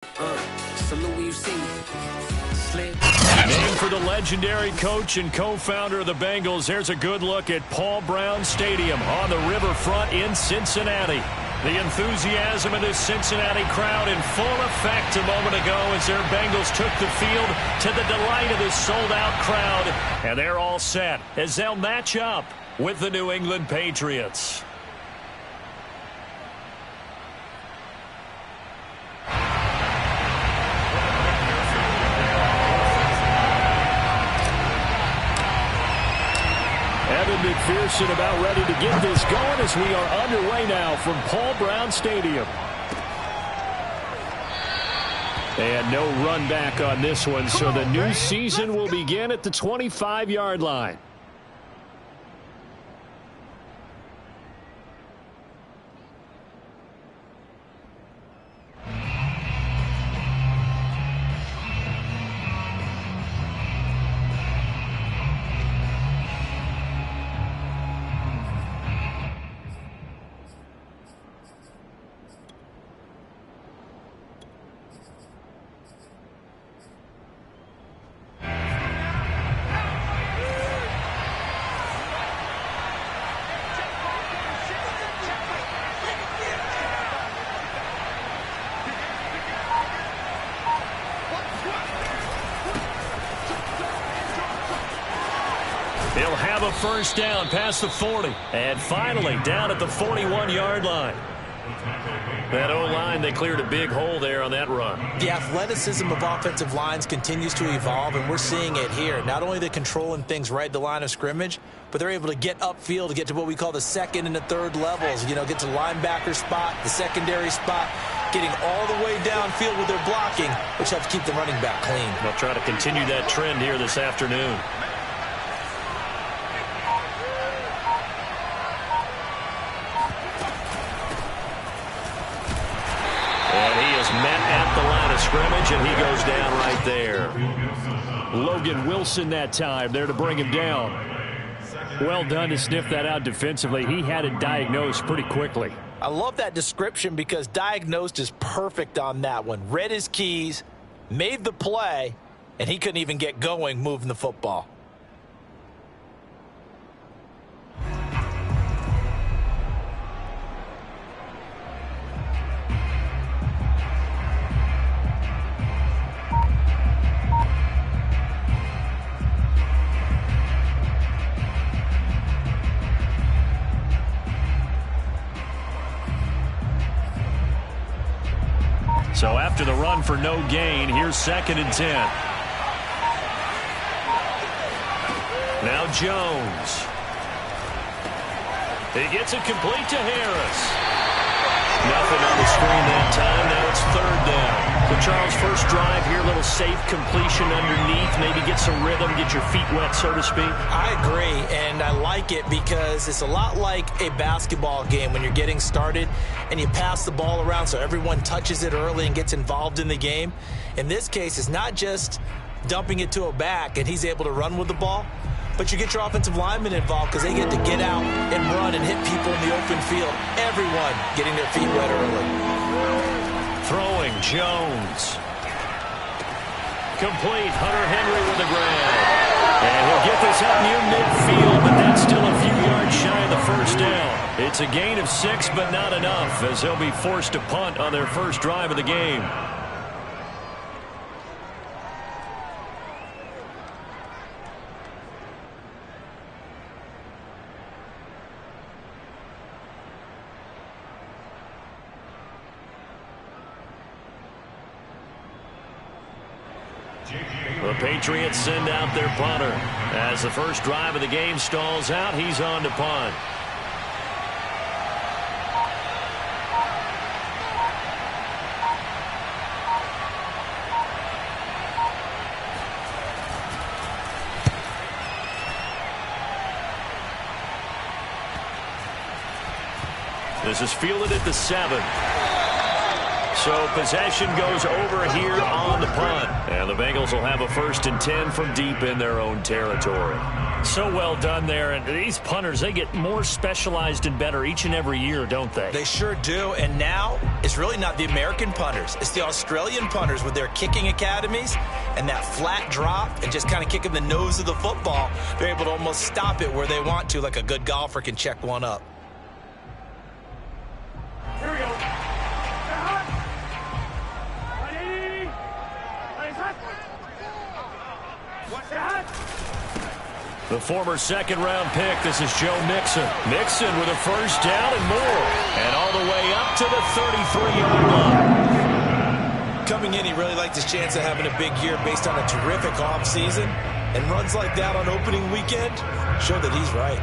Salute when you see me. Slip. Named for the legendary coach and co-founder of the Bengals, here's a good look at Paul Brown Stadium on the riverfront in Cincinnati. The enthusiasm of this Cincinnati crowd in full effect a moment ago as their Bengals took the field to the delight of this sold-out crowd. And they're all set as they'll match up with the New England Patriots. McPherson about ready to get this going as we are underway now from Paul Brown Stadium. And no run back on this one, so the new season will begin at the 25-yard line. He'll have a first down past the 40. And finally down at the 41-yard line. That O-line, they cleared a big hole there on that run. The athleticism of offensive lines continues to evolve, and we're seeing it here. Not only are they controlling things right at the line of scrimmage, but they're able to get upfield to get to what we call the second and the third levels. You know, get to the linebacker spot, the secondary spot, getting all the way downfield with their blocking, which helps keep the running back clean. They'll try to continue that trend here this afternoon. Met at the line of scrimmage, and he goes down right there. Logan Wilson that time there to bring him down. Well done to sniff that out defensively. He had it diagnosed pretty quickly. I love that description because diagnosed is perfect on that one. Read his keys, made the play, and he couldn't even get going moving the football. So after the run for no gain, here's 2nd and 10. Now Jones. He gets it complete to Harris. Nothing on the screen that time. Now it's 3rd down. So Charles, first drive here, little safe completion underneath. Maybe get some rhythm, get your feet wet, so to speak. I agree, and I like it because it's a lot like a basketball game when you're getting started and you pass the ball around so everyone touches it early and gets involved in the game. In this case, it's not just dumping it to a back and he's able to run with the ball, but you get your offensive linemen involved because they get to get out and run and hit people in the open field. Everyone getting their feet wet early. Throwing, Jones. Complete, Hunter Henry with the grab. And he'll get this up near midfield, but that's still a few yards shy of the first down. It's a gain of 6, but not enough, as they'll be forced to punt on their first drive of the game. The Patriots send out their punter. As the first drive of the game stalls out, he's on to punt. This is fielded at the 7. So possession goes over here on the punt. And the Bengals will have a 1st and 10 from deep in their own territory. So well done there. And these punters, they get more specialized and better each and every year, don't they? They sure do. And now it's really not the American punters. It's the Australian punters with their kicking academies and that flat drop and just kind of kicking the nose of the football. They're able to almost stop it where they want to, like a good golfer can check one up. Here we go. The former second-round pick, this is Joe Mixon. Mixon with a 1st down and more. And all the way up to the 33-yard line. Coming in, he really liked his chance of having a big year based on a terrific offseason. And runs like that on opening weekend show that he's right.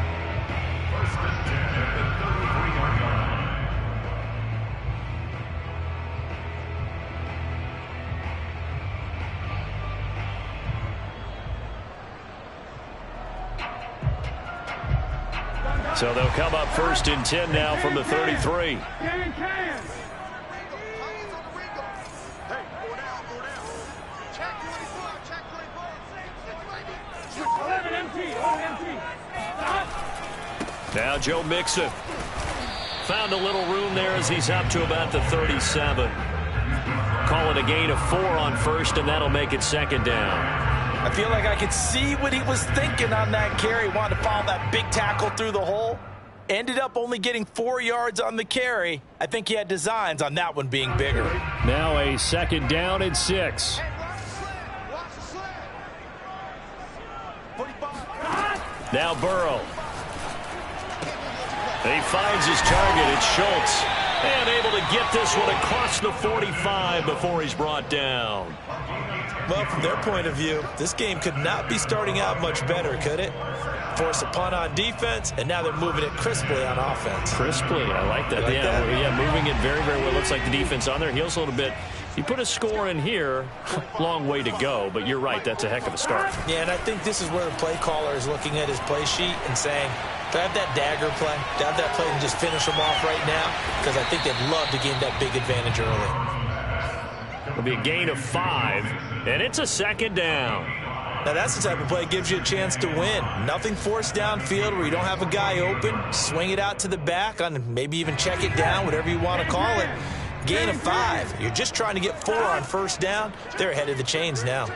So they'll come up 1st and 10 now from the 33. Now Joe Mixon found a little room there as he's up to about the 37. Call it a gain of 4 on 1st, and that'll make it 2nd down. I feel like I could see what he was thinking on that carry. Wanted to follow that big tackle through the hole. Ended up only getting 4 yards on the carry. I think he had designs on that one being bigger. Now a 2nd down and 6. Now Burrow. He finds his target. It's Schultz. And able to get this one across the 45 before he's brought down. Well, from their point of view, this game could not be starting out much better, could it? Force a punt on defense, and now they're moving it crisply on offense. Crisply, I like that. Yeah, moving it very, very well. Looks like the defense on their heels a little bit. You put a score in here, long way to go, but you're right, that's a heck of a start. Yeah, and I think this is where the play caller is looking at his play sheet and saying, do I have that dagger play? Do I have that play and just finish them off right now? Because I think they'd love to gain that big advantage early. It'll be a gain of 5, and it's a 2nd down. Now, that's the type of play that gives you a chance to win. Nothing forced downfield where you don't have a guy open. Swing it out to the back, on maybe even check it down, whatever you want to call it. Gain of 5. You're just trying to get 4 on 1st down. They're ahead of the chains now.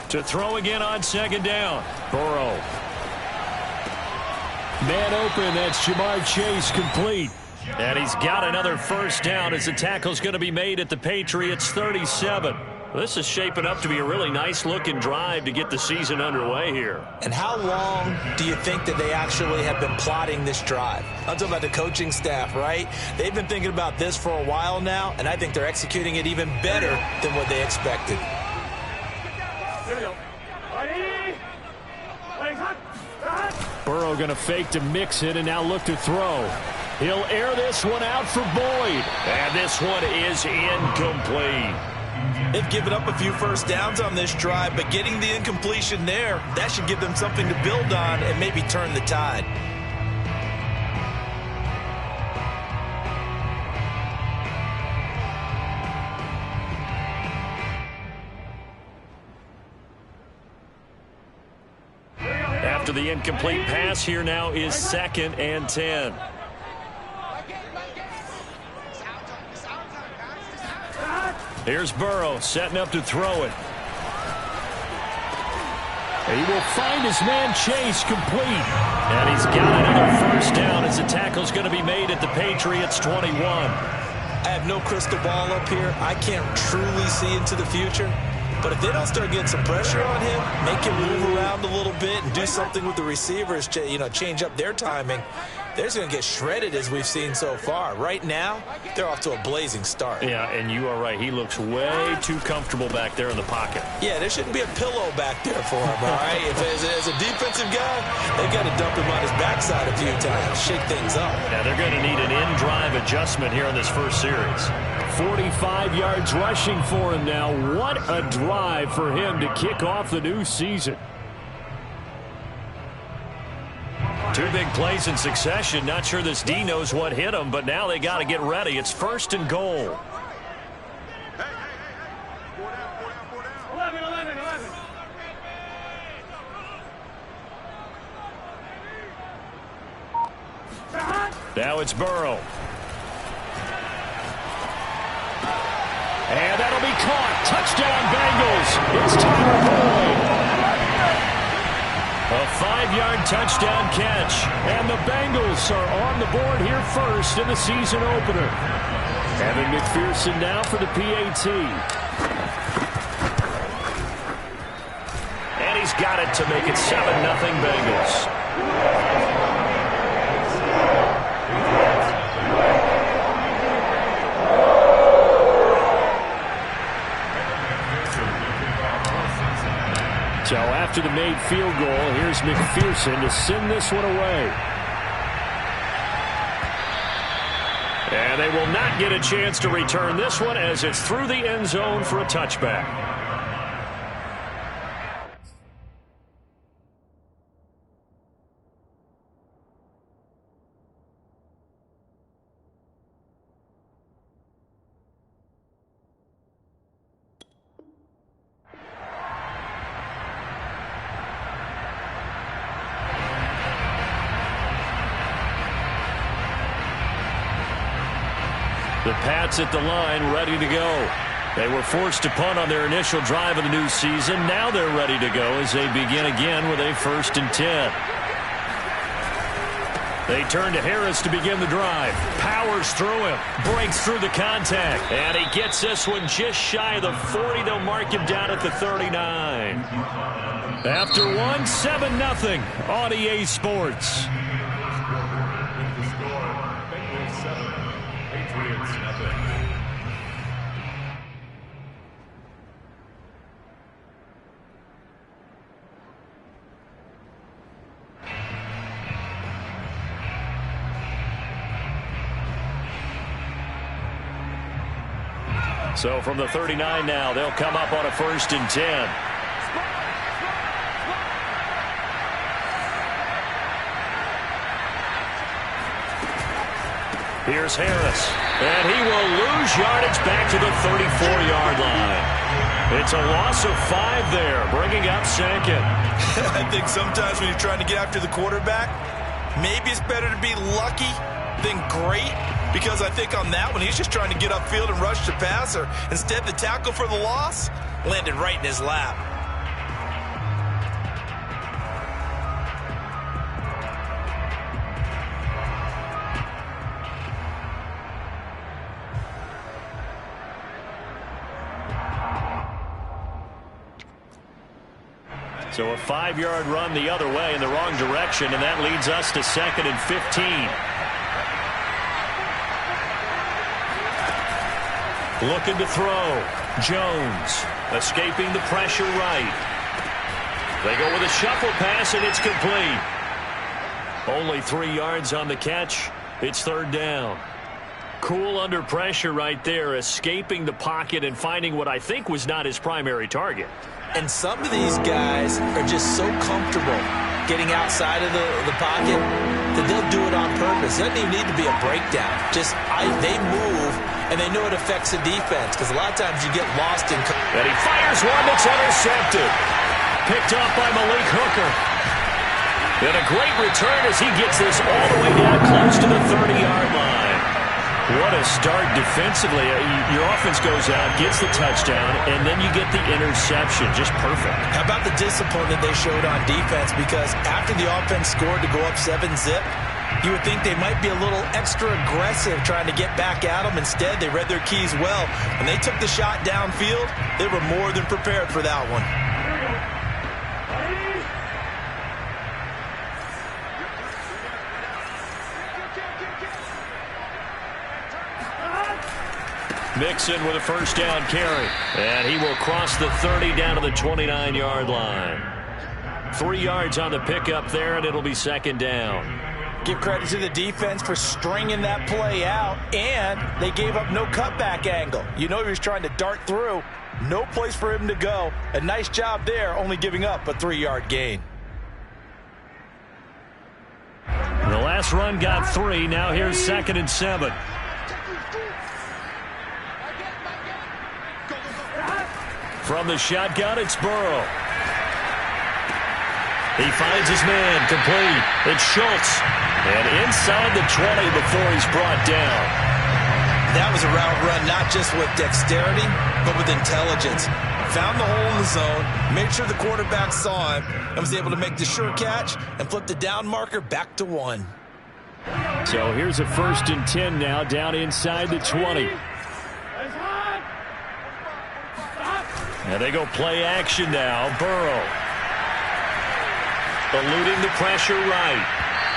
To throw again on 2nd down. Burrow. Man open, that's Jamar Chase complete. And he's got another 1st down as the tackle's going to be made at the Patriots 37. This is shaping up to be a really nice-looking drive to get the season underway here. And how long do you think that they actually have been plotting this drive? I'm talking about the coaching staff, right? They've been thinking about this for a while now, and I think they're executing it even better than what they expected. Burrow going to fake to Mixon and now look to throw. He'll air this one out for Boyd. And this one is incomplete. They've given up a few 1st downs on this drive, but getting the incompletion there, that should give them something to build on and maybe turn the tide. After the incomplete pass, here now is 2nd and 10. Here's Burrow setting up to throw it. He will find his man Chase complete. And he's got another 1st down as the tackle's going to be made at the Patriots 21. I have no crystal ball up here. I can't truly see into the future. But if they don't start getting some pressure on him, make him move around a little bit and do something with the receivers, change up their timing, they're just going to get shredded as we've seen so far. Right now, they're off to a blazing start. Yeah, and you are right. He looks way too comfortable back there in the pocket. Yeah, there shouldn't be a pillow back there for him, all right? If as a defensive guy, they've got to dump him on his backside a few times, shake things up. Now, they're going to need an in-drive adjustment here in this first series. 45 yards rushing for him now. What a drive for him to kick off the new season. Two big plays in succession. Not sure this D knows what hit him, but now they got to get ready. It's 1st and goal. Now it's Burrow. And that'll be caught. Touchdown, Bengals. It's Tyler Boyd. A 5-yard touchdown catch. And the Bengals are on the board here first in the season opener. Evan McPherson now for the PAT. And he's got it to make it 7-0 Bengals. So after the made field goal, here's McPherson to send this one away. And they will not get a chance to return this one as it's through the end zone for a touchback. The Pats at the line, ready to go. They were forced to punt on their initial drive of the new season. Now they're ready to go as they begin again with a 1st and 10. They turn to Harris to begin the drive. Powers through him. Breaks through the contact. And he gets this one just shy of the 40. They'll mark him down at the 39. After one, 7-0 on EA Sports. So from the 39 now, they'll come up on a 1st and 10. Here's Harris. And he will lose yardage back to the 34-yard line. It's a loss of 5 there, bringing up 2nd. I think sometimes when you're trying to get after the quarterback, maybe it's better to be lucky than great. Because I think on that one, he's just trying to get upfield and rush the passer. Instead, the tackle for the loss landed right in his lap. So a 5-yard run the other way in the wrong direction, and that leads us to 2nd and 15. Looking to throw. Jones escaping the pressure right. They go with a shuffle pass, and it's complete. Only 3 yards on the catch. It's 3rd down. Cool under pressure right there, escaping the pocket and finding what I think was not his primary target. And some of these guys are just so comfortable getting outside of the pocket that they'll do it on purpose. It doesn't even need to be a breakdown. They move, and they know it affects the defense because a lot of times you get lost in. And he fires one that's intercepted. Picked up by Malik Hooker. And a great return as he gets this all the way down close to the 30-yard line. What a start defensively. Your offense goes out, gets the touchdown, and then you get the interception. Just perfect. How about the discipline that they showed on defense? Because after the offense scored to go up 7-zip, you would think they might be a little extra aggressive trying to get back at them. Instead, they read their keys well. When they took the shot downfield, they were more than prepared for that one. Mixon with a 1st down carry. And he will cross the 30 down to the 29-yard line. 3 yards on the pickup there, and it'll be 2nd down. Give credit to the defense for stringing that play out, and they gave up no cutback angle. You know he was trying to dart through. No place for him to go. A nice job there, only giving up a 3-yard gain. last run got 3. Now here's 2nd and 7. From the shotgun, it's Burrow. He finds his man, complete. It's Schultz. And inside the 20 before he's brought down. That was a route run, not just with dexterity, but with intelligence. Found the hole in the zone, made sure the quarterback saw him, and was able to make the sure catch and flip the down marker back to 1. So here's a 1st and 10 now, down inside the 20. And they go play action now. Burrow. Eluding the pressure right.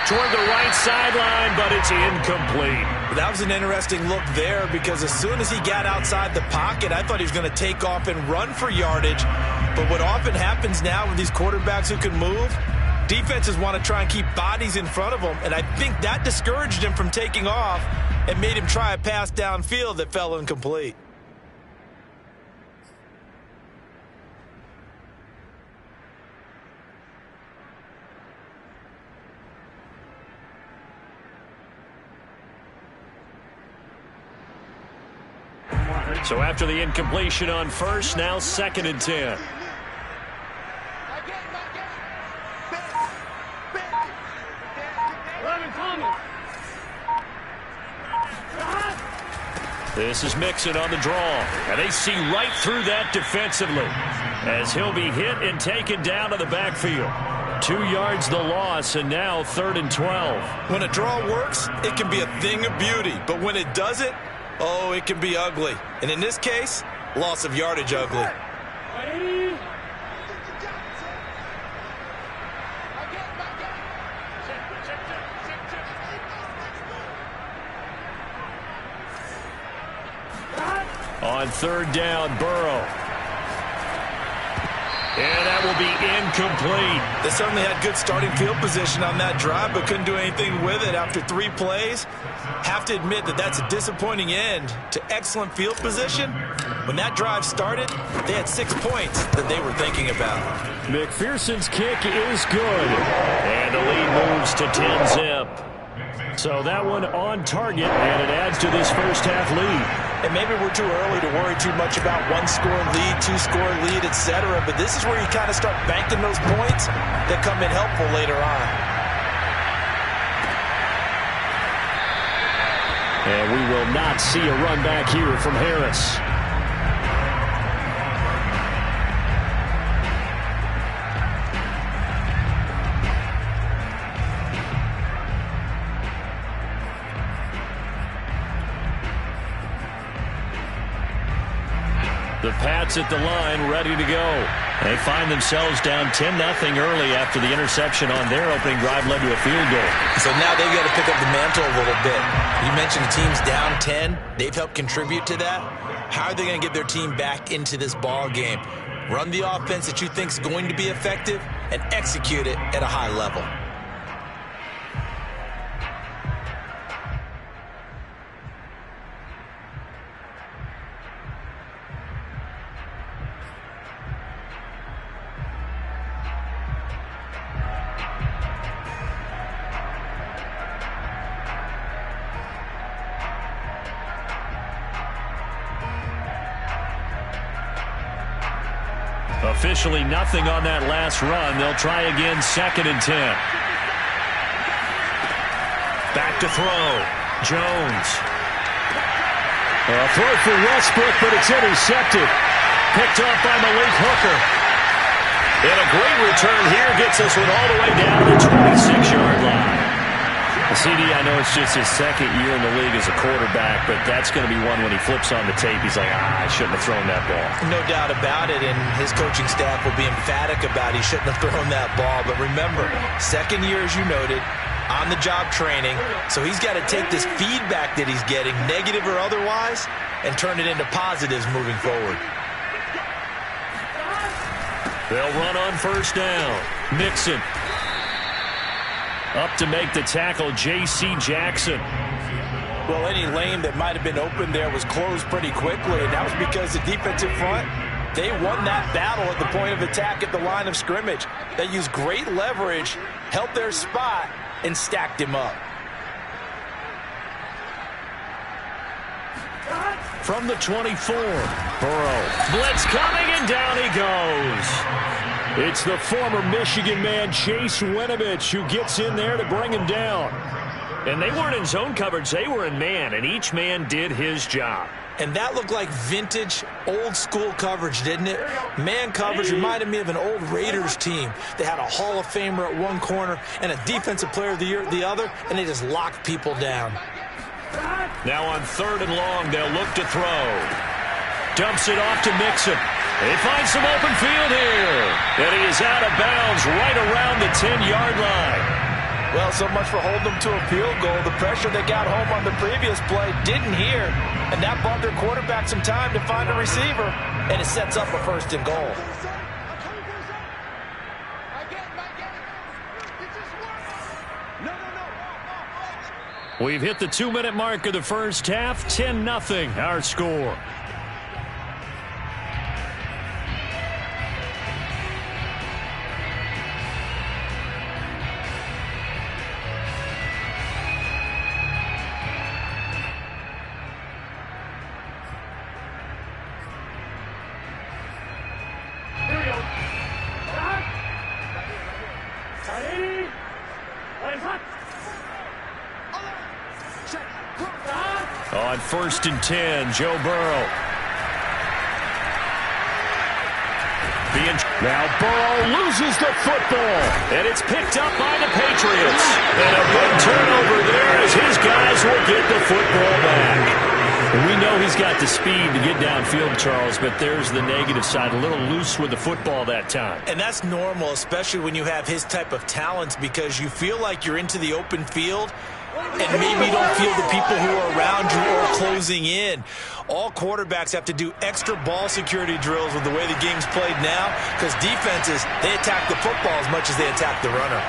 Toward the right sideline, but it's incomplete. That was an interesting look there because as soon as he got outside the pocket, I thought he was going to take off and run for yardage. But what often happens now with these quarterbacks who can move, defenses want to try and keep bodies in front of them, and I think that discouraged him from taking off and made him try a pass downfield that fell incomplete. So after the incompletion on 1st, now 2nd and 10. This is Mixon on the draw, and they see right through that defensively as he'll be hit and taken down to the backfield. 2 yards the loss, and now 3rd and 12. When a draw works, it can be a thing of beauty, but when it doesn't, oh, it can be ugly. And in this case, loss of yardage ugly. On 3rd down, Burrow. And that will be incomplete. They certainly had good starting field position on that drive, but couldn't do anything with it after 3 plays. Have to admit that that's a disappointing end to excellent field position. When that drive started, they had 6 points that they were thinking about. McPherson's kick is good. And the lead moves to 10-zip. So that one on target, and it adds to this first half lead. And maybe we're too early to worry too much about 1-score lead, 2-score lead, etc. But this is where you kind of start banking those points that come in helpful later on. And we will not see a run back here from Harris. The Pats at the line, ready to go. They find themselves down 10-0 early after the interception on their opening drive led to a field goal. So now they've got to pick up the mantle a little bit. You mentioned the team's down 10. They've helped contribute to that. How are they going to get their team back into this ball game? Run the offense that you think is going to be effective and execute it at a high level. Officially nothing on that last run. They'll try again, 2nd and 10. Back to throw. Jones. A throw for Westbrook, but it's intercepted. Picked up by Malik Hooker. And a great return here gets us one all the way down to the 26-yard line. CD, I know it's just his 2nd year in the league as a quarterback, but that's going to be one when he flips on the tape. He's like, I shouldn't have thrown that ball. No doubt about it, and his coaching staff will be emphatic about he shouldn't have thrown that ball. But remember, 2nd year, as you noted, on-the-job training, so he's got to take this feedback that he's getting, negative or otherwise, and turn it into positives moving forward. They'll run on 1st down. Mixon. Up to make the tackle, J.C. Jackson. Well, any lane that might have been open there was closed pretty quickly, and that was because the defensive front, they won that battle at the point of attack at the line of scrimmage. They used great leverage, held their spot, and stacked him up. From the 24, Burrow. Blitz coming, and down he goes. It's the former Michigan man, Chase Winovich, who gets in there to bring him down. And they weren't in zone coverage. They were in man, and each man did his job. And that looked like vintage, old-school coverage, didn't it? Man coverage reminded me of an old Raiders team. They had a Hall of Famer at one corner and a Defensive Player of the Year at the other, and they just locked people down. Now on 3rd and long, they'll look to throw. Dumps it off to Mixon. They find some open field here. And he is out of bounds right around the 10-yard line. Well, so much for holding them to a field goal. The pressure they got home on the previous play didn't hear, and that bought their quarterback some time to find a receiver, and it sets up a 1st and goal. We've hit the 2-minute mark of the first half. 10-0 our score. On 1st and 10, Joe Burrow. Now Burrow loses the football. And it's picked up by the Patriots. And a big turnover there as his guys will get the football back. We know he's got the speed to get downfield, Charles, but there's the negative side. A little loose with the football that time. And that's normal, especially when you have his type of talents, because you feel like you're into the open field, and maybe you don't feel the people who are around you or closing in. All quarterbacks have to do extra ball security drills with the way the game's played now, because defenses, they attack the football as much as they attack the runner.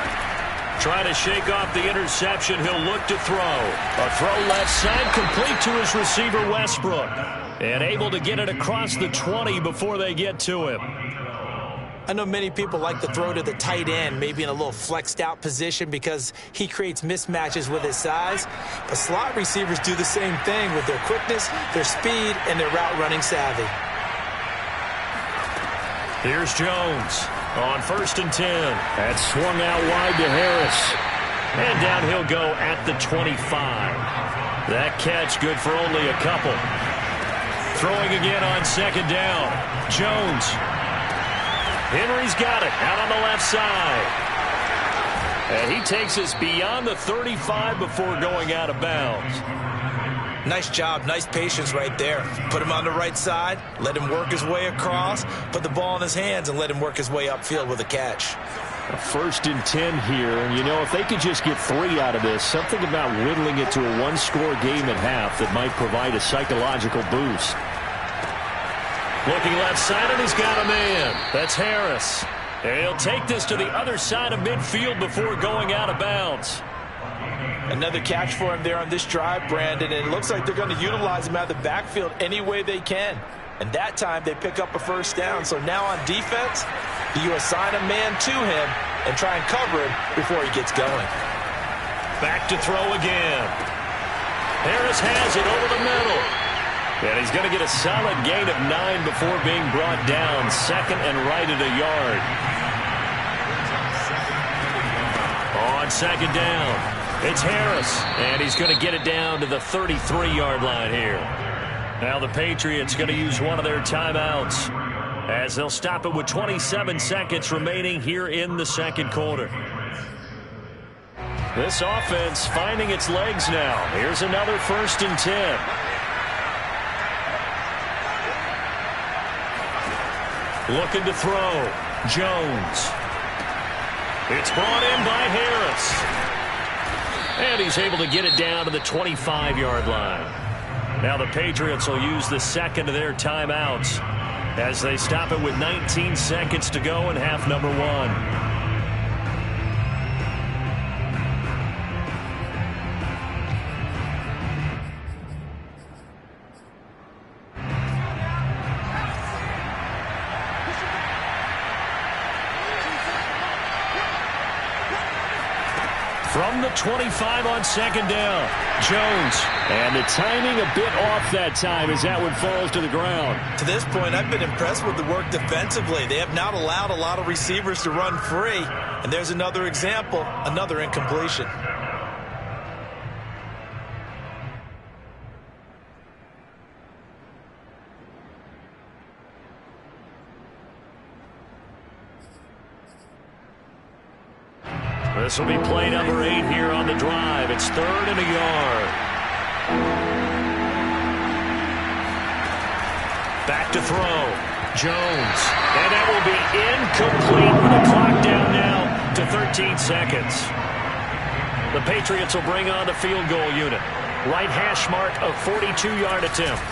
Trying to shake off the interception, he'll look to throw. A throw left side, complete to his receiver, Westbrook. And able to get it across the 20 before they get to him. I know many people like to throw to the tight end, maybe in a little flexed out position because he creates mismatches with his size. But slot receivers do the same thing with their quickness, their speed, and their route running savvy. Here's Jones on 1st and 10. That swung out wide to Harris. And down he'll go at the 25. That catch good for only a couple. Throwing again on 2nd down. Jones. Henry's got it out on the left side. And he takes us beyond the 35 before going out of bounds. Nice job, nice patience right there. Put him on the right side, let him work his way across, put the ball in his hands, and let him work his way upfield with a catch. A 1st and 10 here, and you know, if they could just get 3 out of this, something about whittling it to a one-score game at half that might provide a psychological boost. Looking left side, and he's got a man. That's Harris. And he'll take this to the other side of midfield before going out of bounds. Another catch for him there on this drive, Brandon, and it looks like they're going to utilize him out of the backfield any way they can. And that time they pick up a 1st down. So now on defense, you assign a man to him and try and cover him before he gets going. Back to throw again. Harris has it over the middle. And he's going to get a solid gain of 9 before being brought down. 2nd and right at a yard. On 2nd down, it's Harris. And he's going to get it down to the 33-yard line here. Now the Patriots going to use one of their timeouts as they'll stop it with 27 seconds remaining here in the 2nd quarter. This offense finding its legs now. Here's another 1st and 10. Looking to throw. Jones. It's brought in by Harris. And he's able to get it down to the 25-yard line. Now the Patriots will use the 2nd of their timeouts as they stop it with 19 seconds to go in half number 1. From from the 25 on second down. Jones. And the timing a bit off that time as that one falls to the ground. To this point, I've been impressed with the work defensively. They have not allowed a lot of receivers to run free. And there's another example, another incompletion. This will be play number 8 here on the drive. It's 3rd and a yard. Back to throw. Jones. And that will be incomplete with the clock down now to 13 seconds. The Patriots will bring on the field goal unit. Right hash mark of 42-yard attempt.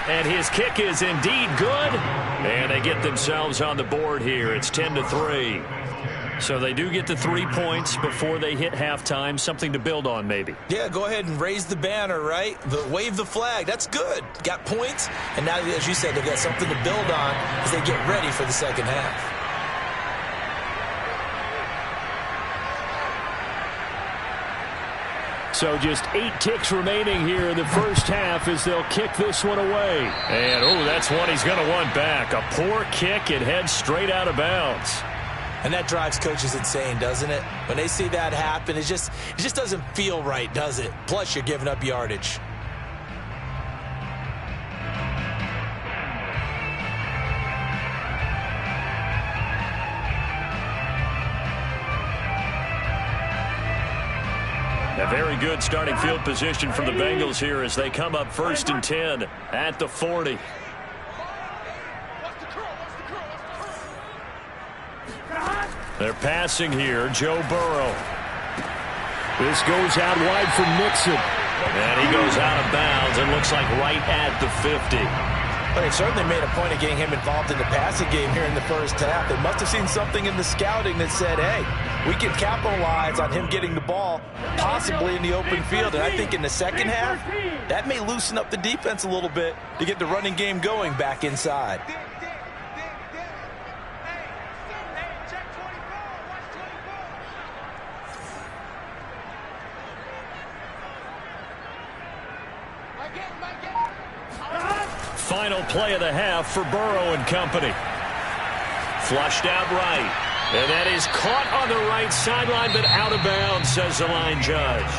And his kick is indeed good. And they get themselves on the board here. It's 10-3. So they do get the 3 points before they hit halftime. Something to build on, maybe. Yeah, go ahead and raise the banner, right? Wave the flag. That's good. Got points. And now, as you said, they've got something to build on as they get ready for the second half. So just 8 ticks remaining here in the first half as they'll kick this one away. And, oh, that's one he's going to want back. A poor kick. It heads straight out of bounds. And that drives coaches insane, doesn't it? When they see that happen, it just doesn't feel right, does it? Plus, you're giving up yardage. A very good starting field position for the Bengals here as they come up 1st and 10 at the 40. They're passing here. Joe Burrow. This goes out wide for Mixon. And he goes out of bounds. It looks like right at the 50. But they certainly made a point of getting him involved in the passing game here in the first half. They must have seen something in the scouting that said, hey, we can capitalize on him getting the ball, possibly in the open field. And I think in the second half, that may loosen up the defense a little bit to get the running game going back inside. Final play of the half for Burrow and company. Flushed out right. And that is caught on the right sideline, but out of bounds, says the line judge.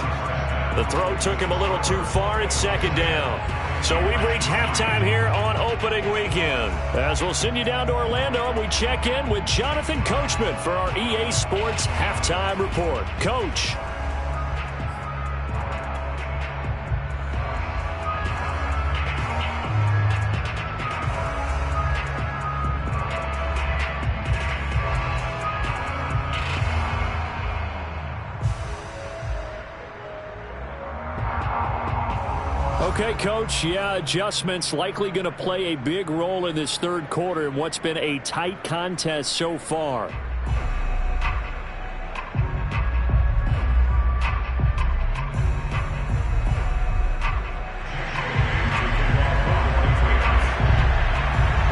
The throw took him a little too far. It's second down. So we've reached halftime here on opening weekend. As we'll send you down to Orlando, and we check in with Jonathan Coachman for our EA Sports Halftime Report. Coach. Okay, Coach, yeah, adjustments likely going to play a big role in this third quarter in what's been a tight contest so far.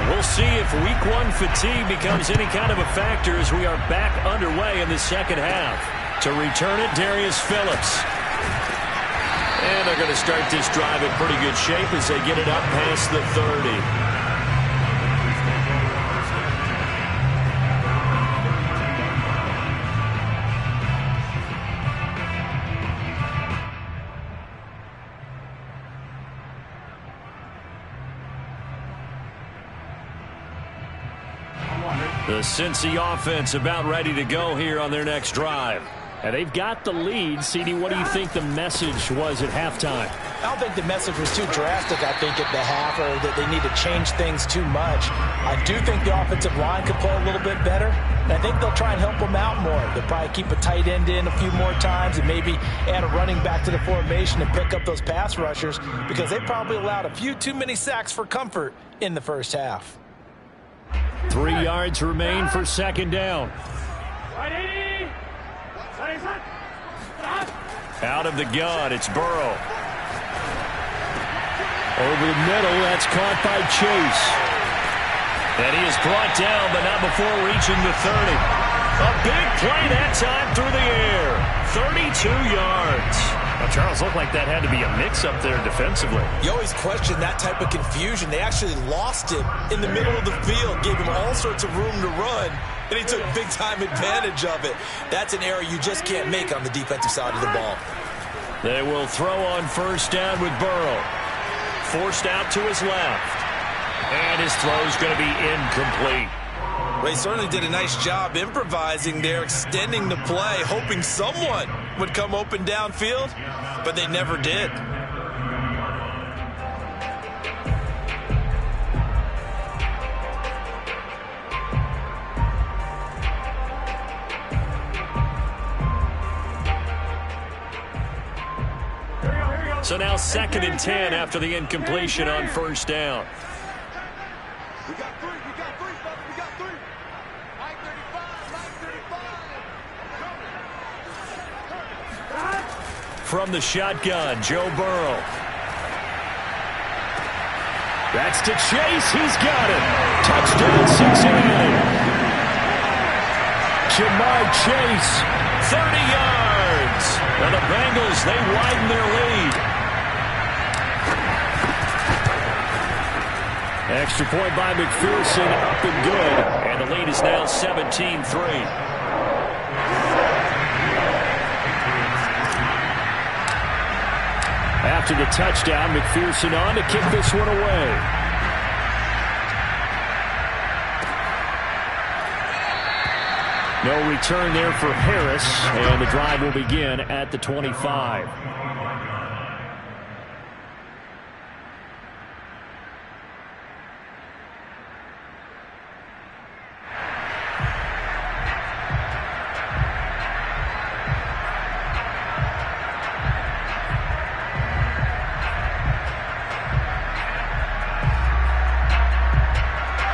We'll see if week 1 fatigue becomes any kind of a factor as we are back underway in the second half. To return it, Darius Phillips. And they're going to start this drive in pretty good shape as they get it up past the 30. The Cincy offense about ready to go here on their next drive. And they've got the lead. CD, what do you think the message was at halftime? I don't think the message was too drastic, I think, at the half, or that they need to change things too much. I do think the offensive line could play a little bit better, and I think they'll try and help them out more. They'll probably keep a tight end in a few more times and maybe add a running back to the formation and pick up those pass rushers because they probably allowed a few too many sacks for comfort in the first half. 3 yards remain for second down. Out of the gun, it's Burrow. Over the middle, that's caught by Chase. And he is brought down, but not before reaching the 30. A big play that time through the air. 32 yards. Well, Charles, looked like that had to be a mix-up there defensively. You always question that type of confusion. They actually lost him in the middle of the field, gave him all sorts of room to run, and he took big-time advantage of it. That's an error you just can't make on the defensive side of the ball. They will throw on first down with Burrow. Forced out to his left. And his throw's going to be incomplete. Well, he certainly did a nice job improvising there, extending the play, hoping someone would come open downfield, but they never did. So now 2nd and 10 after the incompletion on first down. We got three, brother. We got three. Mike 35. From the shotgun, Joe Burrow. That's to Chase. He's got it. Touchdown, Cincinnati. Jamar Chase, 30 yards. And the Bengals, they widen their lead. Extra point by McPherson, up and good. And the lead is now 17-3. After the touchdown, McPherson on to kick this one away. No return there for Harris, and the drive will begin at the 25.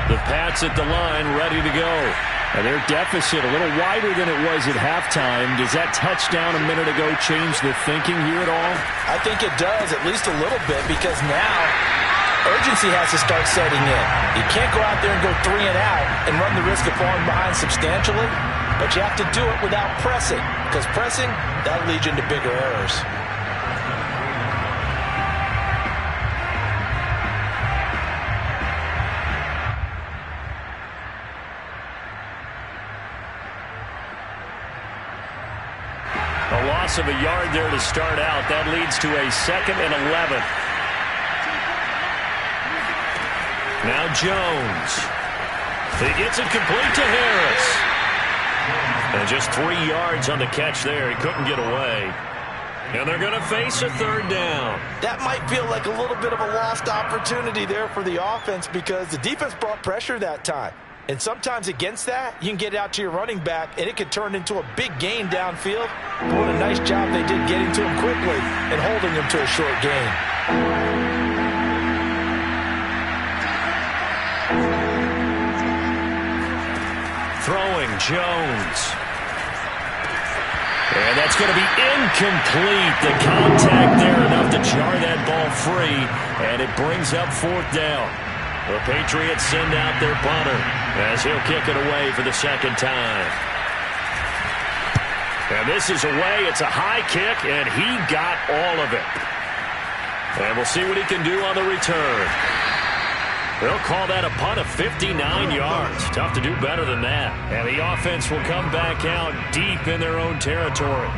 The Pats at the line, ready to go. And their deficit a little wider than it was at halftime. Does that touchdown a minute ago change the thinking here at all? I think it does, at least a little bit, because now urgency has to start setting in. You can't go out there and go 3 and out and run the risk of falling behind substantially, but you have to do it without pressing, because pressing, that'll lead you into bigger errors. A loss of a yard there to start out. That leads to a 2nd and 11. Now Jones. He gets it complete to Harris. And just 3 yards on the catch there. He couldn't get away. And they're going to face a 3rd down. That might feel like a little bit of a lost opportunity there for the offense because the defense brought pressure that time. And sometimes against that, you can get it out to your running back, and it could turn into a big gain downfield. But what a nice job they did getting to him quickly and holding him to a short gain. Throwing, Jones. And that's going to be incomplete. The contact there enough to jar that ball free, and it brings up 4th down. The Patriots send out their punter as he'll kick it away for the 2nd time. And this is away. It's a high kick, and he got all of it. And we'll see what he can do on the return. They'll call that a punt of 59 yards. Tough to do better than that. And the offense will come back out deep in their own territory.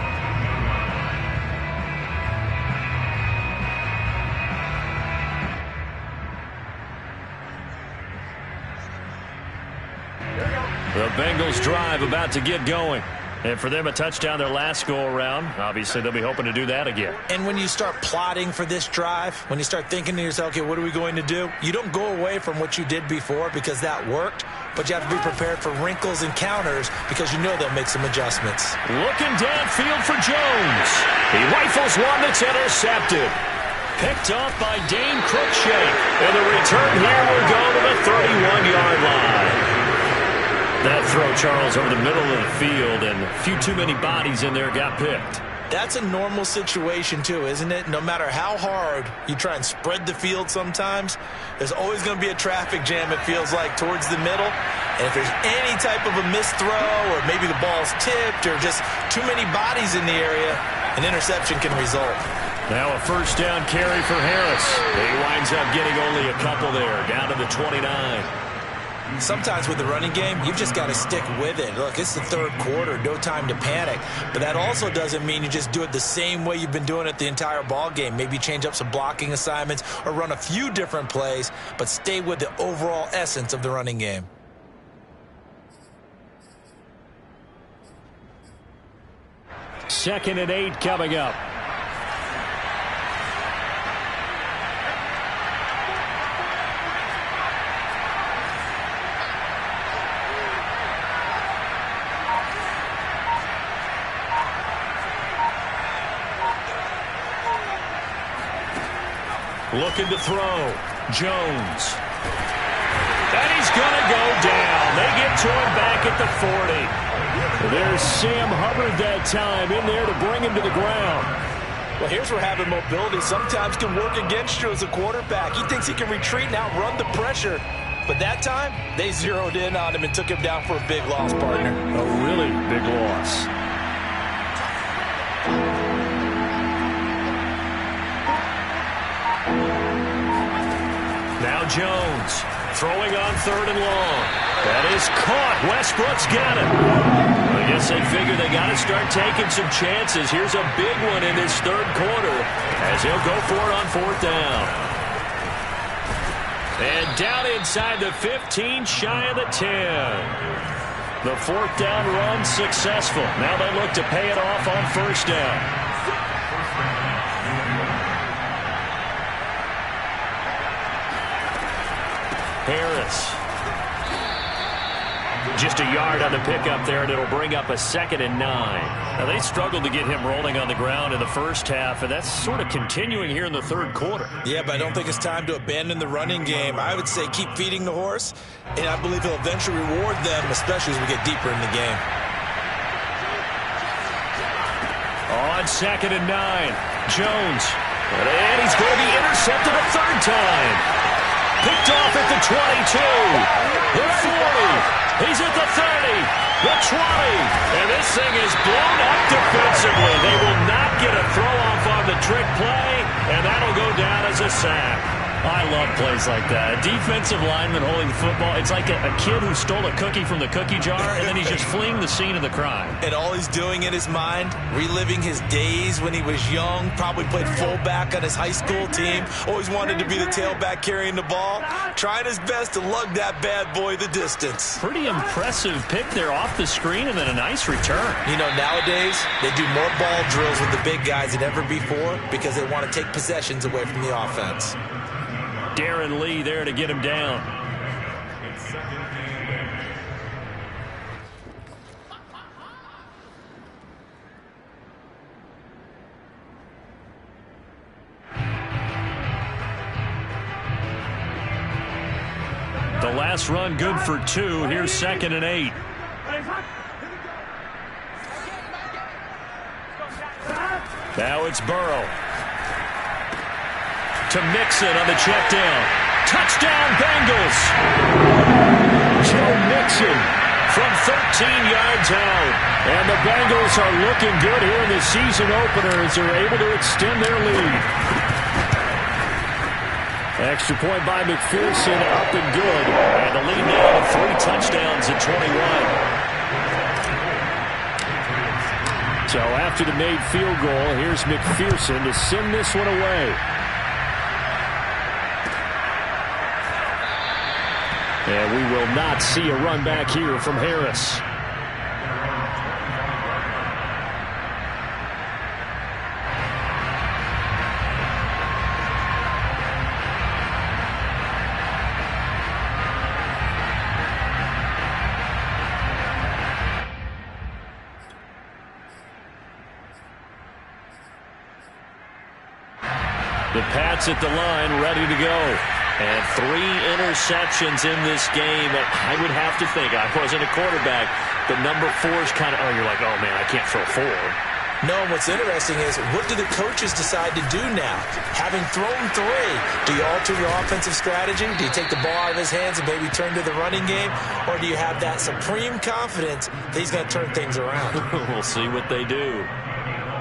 The Bengals drive about to get going. And for them, a touchdown their last go-around. Obviously, they'll be hoping to do that again. And when you start plotting for this drive, when you start thinking to yourself, okay, what are we going to do? You don't go away from what you did before because that worked, but you have to be prepared for wrinkles and counters because you know they'll make some adjustments. Looking downfield for Jones. He rifles one that's intercepted. Picked off by Dane Cruikshank. And the return here will go to the 31-yard line. That throw, Charles, over the middle of the field, and a few too many bodies in there got picked. That's a normal situation, too, isn't it? No matter how hard you try and spread the field sometimes, there's always going to be a traffic jam, it feels like, towards the middle. And if there's any type of a missed throw or maybe the ball's tipped or just too many bodies in the area, an interception can result. Now a first down carry for Harris. He winds up getting only a couple there, down to the 29. Sometimes with the running game, you've just got to stick with it. Look, it's the third quarter, no time to panic. But that also doesn't mean you just do it the same way you've been doing it the entire ball game. Maybe change up some blocking assignments or run a few different plays, but stay with the overall essence of the running game. Second and 8 coming up. Looking to throw. Jones. And he's going to go down. They get to him back at the 40. There's Sam Hubbard that time in there to bring him to the ground. Well, here's where having mobility sometimes can work against you as a quarterback. He thinks he can retreat and outrun the pressure. But that time, they zeroed in on him and took him down for a big loss, partner. A really big loss. Now Jones throwing on third and long. That is caught. Westbrook's got it. I guess they figure they got to start taking some chances. Here's a big one in this third quarter as he'll go for it on fourth down. And down inside the 15, shy of the 10. The fourth down run successful. Now they look to pay it off on first down. Harris. Just a yard on the pickup there, and it'll bring up a 2nd and 9. Now, they struggled to get him rolling on the ground in the first half, and that's sort of continuing here in the third quarter. Yeah, but I don't think it's time to abandon the running game. I would say keep feeding the horse, and I believe he'll eventually reward them, especially as we get deeper in the game. On 2nd and 9, Jones. And he's going to be intercepted a third time. Picked off at the 22, the 40, he's at the 30, the 20, and this thing is blown up defensively. They will not get a throw-off on the trick play, and that'll go down as a sack. I love plays like that. A defensive lineman holding the football. It's like a kid who stole a cookie from the cookie jar, and then he's just fleeing the scene of the crime. And all he's doing in his mind, reliving his days when he was young, probably played fullback on his high school team, always wanted to be the tailback carrying the ball, trying his best to lug that bad boy the distance. Pretty impressive pick there off the screen, and then a nice return. You know, nowadays, they do more ball drills with the big guys than ever before because they want to take possessions away from the offense. Darren Lee there to get him down. The last run good for 2. Here's 2nd and 8. Now it's Burrow. To Mixon on the check down. Touchdown, Bengals! Joe Mixon from 13 yards out. And the Bengals are looking good here in the season opener as they're able to extend their lead. Extra point by McPherson, up and good. And the lead now to 3 touchdowns at 21. So after the made field goal, here's McPherson to send this one away. And we will not see a run back here from Harris. The Pats at the line, ready to go. And 3 interceptions in this game. I would have to think, I wasn't a quarterback, but number 4 is kind of, oh, you're like, oh, man, I can't throw 4. No, and what's interesting is, what do the coaches decide to do now? Having thrown 3, do you alter your offensive strategy? Do you take the ball out of his hands and maybe turn to the running game? Or do you have that supreme confidence that he's going to turn things around? We'll see what they do.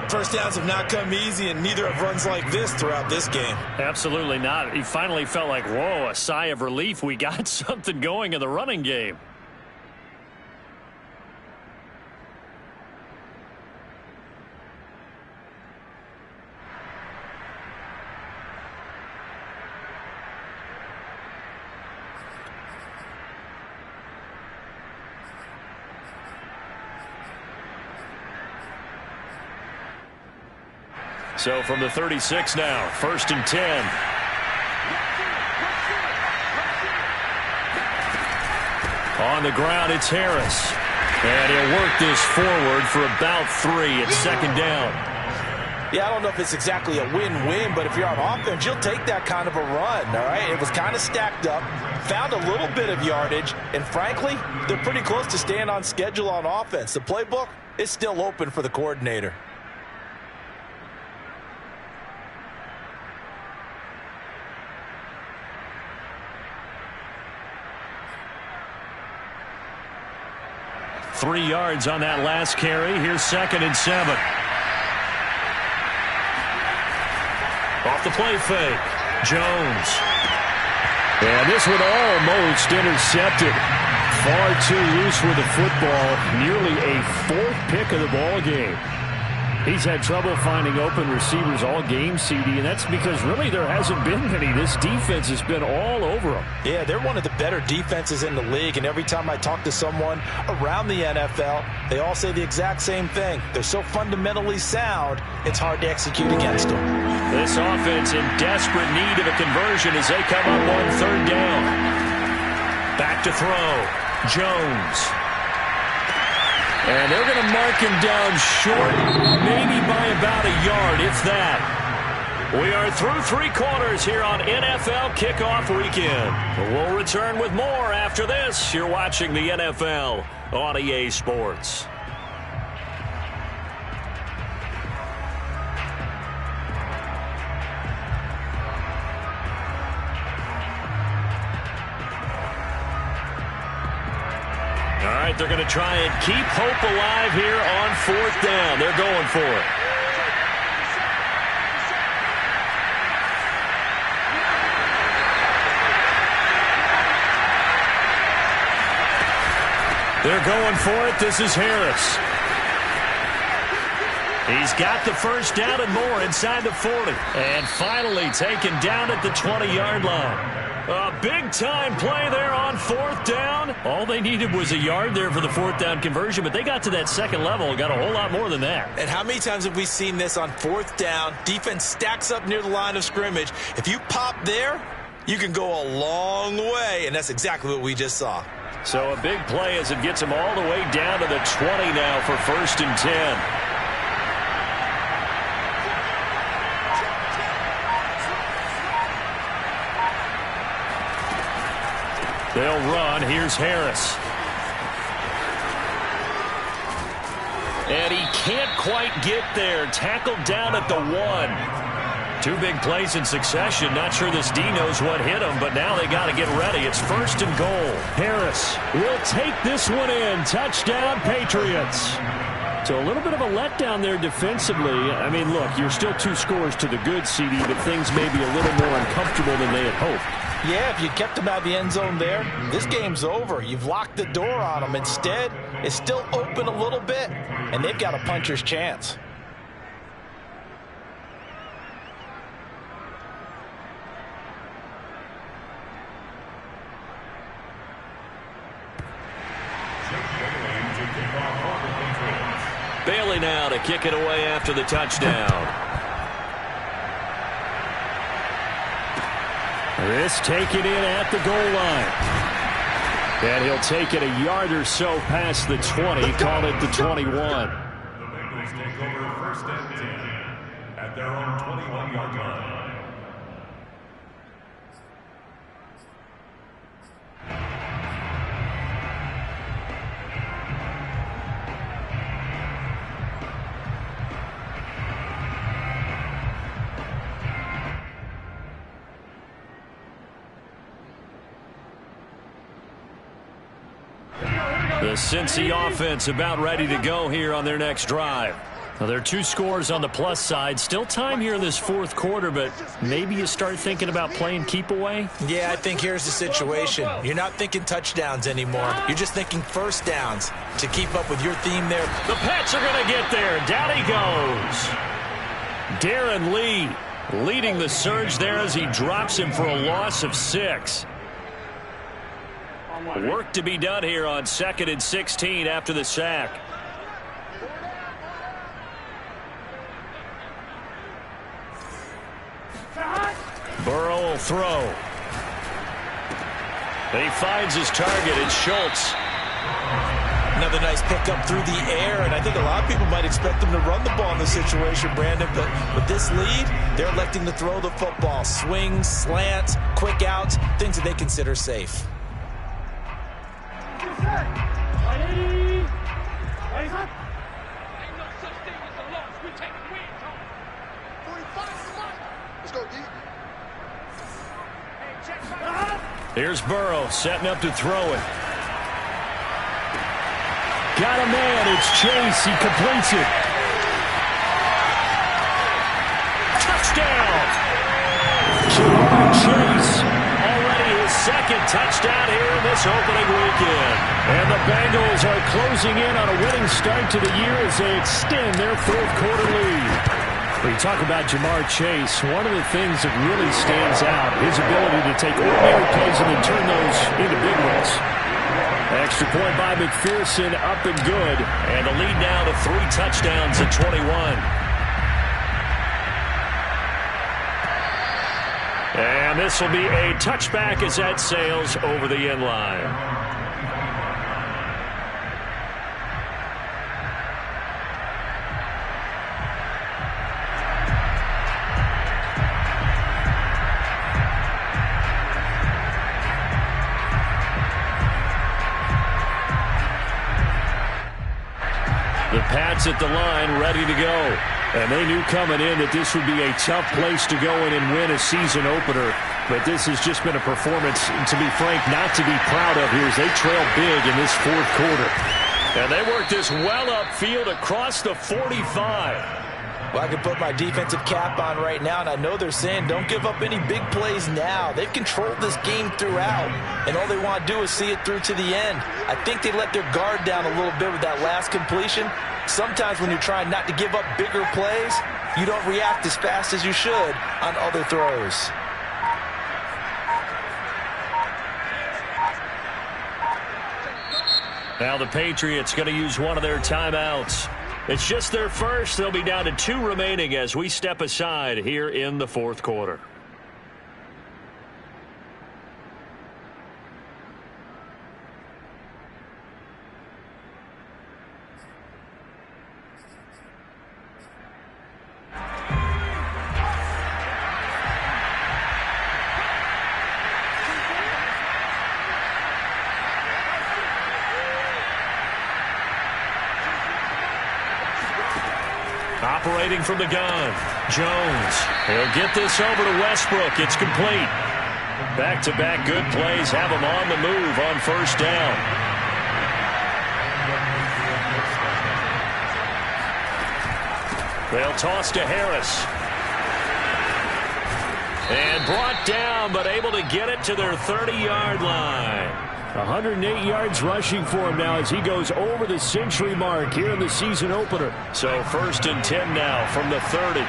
First downs have not come easy, and neither have runs like this throughout this game. Absolutely not. He finally felt like, whoa, a sigh of relief. We got something going in the running game. So from the 36 now, 1st and 10. On the ground, it's Harris. And he'll work this forward for about 3 at 2nd down. Yeah, I don't know if it's exactly a win-win, but if you're on offense, you'll take that kind of a run, all right? It was kind of stacked up, found a little bit of yardage, and frankly, they're pretty close to staying on schedule on offense. The playbook is still open for the coordinator. Three yards on that last carry. Here's 2nd and 7. Off the play fake. Jones. And this one almost intercepted. Far too loose with the football. Nearly a 4th pick of the ball game. He's had trouble finding open receivers all game, CD, and that's because really there hasn't been many. This defense has been all over them. Yeah, they're one of the better defenses in the league, and every time I talk to someone around the NFL, they all say the exact same thing. They're so fundamentally sound, it's hard to execute against them. This offense in desperate need of a conversion as they come up on 3rd down. Back to throw. Jones. And they're going to mark him down short, maybe by about a yard, if that. We are through 3 quarters here on NFL Kickoff Weekend. We'll return with more after this. You're watching the NFL on EA Sports. All right, they're going to try and keep hope alive here on 4th down. They're going for it. They're going for it. This is Harris. He's got the 1st down and more inside the 40. And finally taken down at the 20-yard line. A big-time play there on 4th down. All they needed was a yard there for the 4th down conversion, but they got to that 2nd level and got a whole lot more than that. And how many times have we seen this on 4th down? Defense stacks up near the line of scrimmage. If you pop there, you can go a long way, and that's exactly what we just saw. So a big play as it gets them all the way down to the 20 now for 1st and 10. They'll run. Here's Harris. And he can't quite get there. Tackled down at the 1. 2 big plays in succession. Not sure this D knows what hit him, but now they got to get ready. It's 1st and goal. Harris will take this one in. Touchdown, Patriots. So a little bit of a letdown there defensively. I mean, look, you're still 2 scores to the good, CD, but things may be a little more uncomfortable than they had hoped. Yeah, if you kept them out of the end zone there, this game's over. You've locked the door on them. Instead, it's still open a little bit, and they've got a puncher's chance. Bailey now to kick it away after the touchdown. This taken in at the goal line. And he'll take it a yard or so past the 20, call it the 21. The Bengals take over 1st and 10 at their own 21-yard line. The Cincy offense about ready to go here on their next drive. Now, there are 2 scores on the plus side. Still time here in this fourth quarter, but maybe you start thinking about playing keep away? Yeah, I think here's the situation. You're not thinking touchdowns anymore. You're just thinking first downs to keep up with your theme there. The Pats are going to get there. Down he goes. Darren Lee leading the surge there as he drops him for a loss of 6. Work to be done here on 2nd and 16 after the sack. Burrow will throw. He finds his target. It's Schultz. Another nice pickup through the air, and I think a lot of people might expect them to run the ball in this situation, Brandon, but with this lead, they're electing to throw the football. Swings, slants, quick outs, things that they consider safe. Here's Burrow setting up to throw it. Got a man. It's Chase. He completes it. Touchdown. Jamar Chase. Already his 2nd touchdown here in this opening weekend. And the Bengals are closing in on a winning start to the year as they extend their fourth quarter lead. When you talk about Jamar Chase, one of the things that really stands out, his ability to take ordinary plays and then turn those into big ones. Extra point by McPherson, up and good. And the lead now to 3 touchdowns at 21. And this will be a touchback as that sails over the end line. The Pats at the line ready to go. And they knew coming in that this would be a tough place to go in and win a season opener. But this has just been a performance, to be frank, not to be proud of here as they trail big in this fourth quarter. And they work this well upfield across the 45. Well, I can put my defensive cap on right now, and I know they're saying don't give up any big plays now. They've controlled this game throughout, and all they want to do is see it through to the end. I think they let their guard down a little bit with that last completion. Sometimes when you're trying not to give up bigger plays, you don't react as fast as you should on other throws. Now the Patriots going to use one of their timeouts. It's just their first. They'll be down to 2 remaining as we step aside here in the fourth quarter. Operating from the gun, Jones. He'll get this over to Westbrook. It's complete. Back-to-back good plays have him on the move on first down. They'll toss to Harris. And brought down, but able to get it to their 30-yard line. 108 yards rushing for him now as he goes over the century mark here in the season opener. So 1st and 10 now from the 30.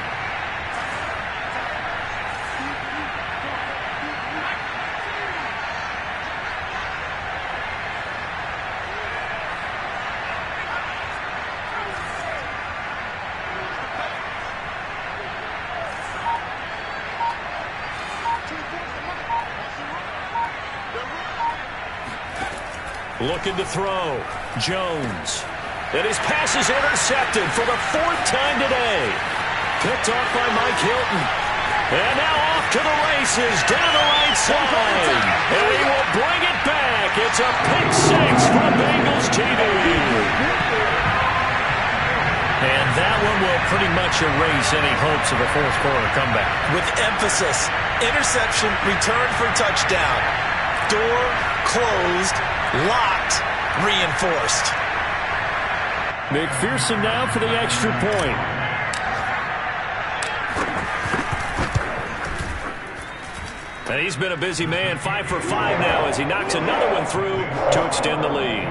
Looking to throw. Jones. And his pass is intercepted for the 4th time today. Picked off by Mike Hilton. And now off to the races down the right side. And he will bring it back. It's a pick 6 from Bengals TV. And that one will pretty much erase any hopes of a fourth quarter comeback. With emphasis, interception, return for touchdown. Door closed, locked, reinforced. McPherson now for the extra point. And he's been a busy man, 5 for 5 now as he knocks another one through to extend the lead.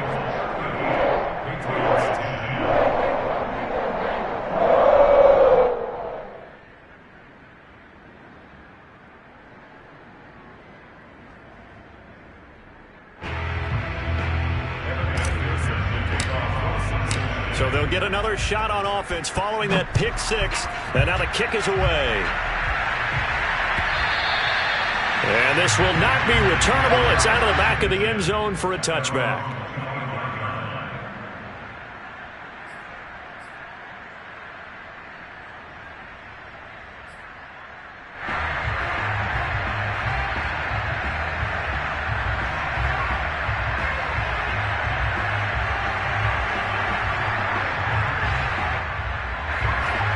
So they'll get another shot on offense following that pick six. And now the kick is away. And this will not be returnable. It's out of the back of the end zone for a touchback.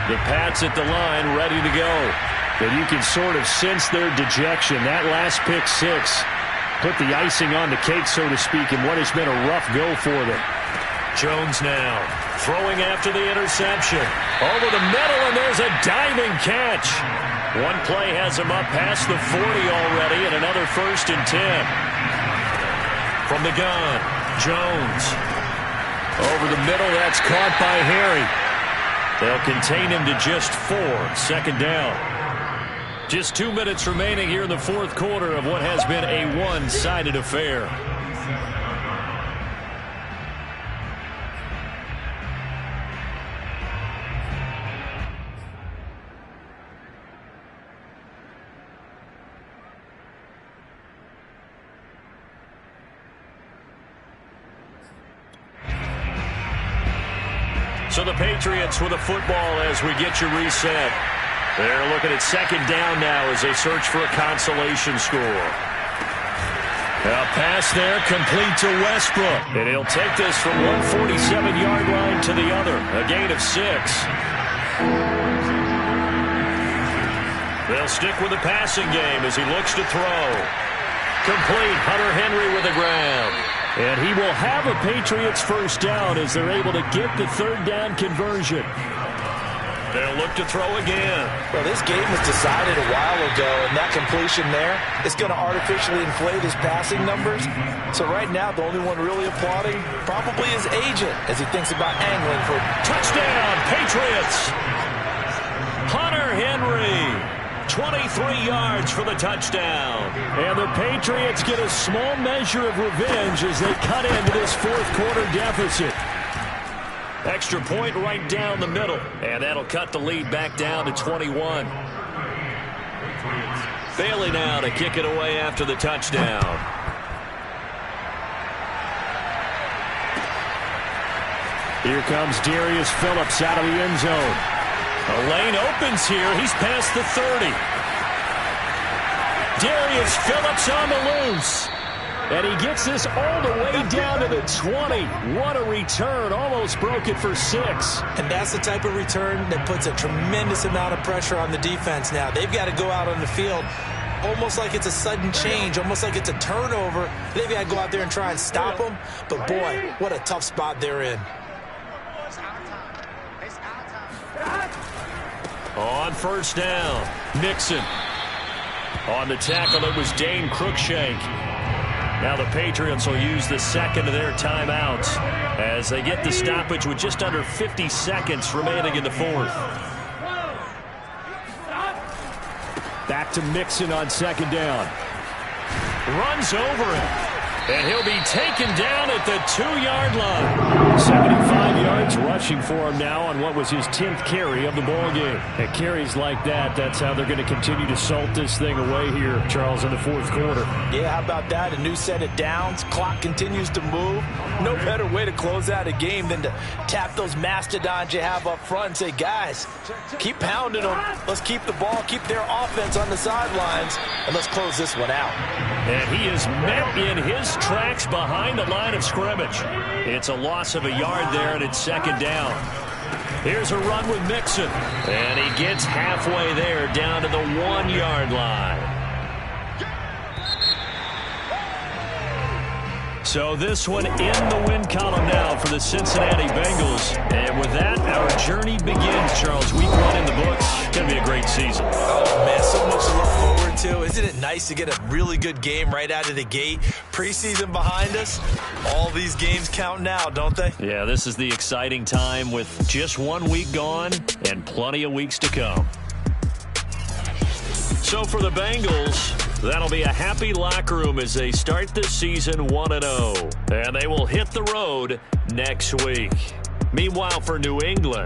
The Pats at the line, ready to go. And you can sort of sense their dejection. That last pick six put the icing on the cake, so to speak, in what has been a rough go for them. Jones now throwing after the interception. Over the middle, and there's a diving catch. One play has him up past the 40 already, and another 1st and 10. From the gun, Jones. Over the middle, that's caught by Harry. They'll contain him to just 4, 2nd down. Just 2 minutes remaining here in the 4th quarter of what has been a one-sided affair. So the Patriots with a football as we get you reset. They're looking at 2nd down now as they search for a consolation score. A pass there complete to Westbrook. And he'll take this from 147-yard line to the other. A gain of 6. They'll stick with the passing game as he looks to throw. Complete. Hunter Henry with the ground. And he will have a Patriots 1st down as they're able to get the 3rd down conversion. They'll look to throw again. Well, this game was decided a while ago, and that completion there is going to artificially inflate his passing numbers. So right now, the only one really applauding probably his agent as he thinks about angling for touchdown, Patriots. Hunter Henry, 23 yards for the touchdown. And the Patriots get a small measure of revenge as they cut into this 4th quarter deficit. Extra point right down the middle. And that'll cut the lead back down to 21. Bailey now to kick it away after the touchdown. Here comes Darius Phillips out of the end zone. A lane opens here. He's past the 30. Darius Phillips on the loose. And he gets this all the way down to the 20. What a return. Almost broke it for 6. And that's the type of return that puts a tremendous amount of pressure on the defense now. They've got to go out on the field almost like it's a sudden change, almost like it's a turnover. They've got to go out there and try and stop them. But, boy, what a tough spot they're in. On 1st down, Nixon. On the tackle, it was Dane Cruikshank. Now the Patriots will use the 2nd of their timeouts as they get the stoppage with just under 50 seconds remaining in the 4th. Back to Mixon on 2nd down. Runs over him. And he'll be taken down at the 2-yard line. 75 yards rushing for him now on what was his 10th carry of the ballgame. And carries like that, that's how they're going to continue to salt this thing away here, Charles, in the 4th quarter. Yeah, how about that? A new set of downs. Clock continues to move. No better way to close out a game than to tap those mastodons you have up front and say, guys, keep pounding them. Let's keep the ball, keep their offense on the sidelines, and let's close this one out. And he is met in his tracks behind the line of scrimmage. It's a loss of a yard there, and it's 2nd down. Here's a run with Mixon. And he gets halfway there down to the 1-yard line. So this one in the win column now for the Cincinnati Bengals. And with that, our journey begins, Charles. Week 1 in the books. It's going to be a great season. Oh, man, so much to look forward to. Isn't it nice to get a really good game right out of the gate? Preseason behind us. All these games count now, don't they? Yeah, this is the exciting time with just 1 week gone and plenty of weeks to come. So for the Bengals, that'll be a happy locker room as they start the season 1-0. And they will hit the road next week. Meanwhile, for New England,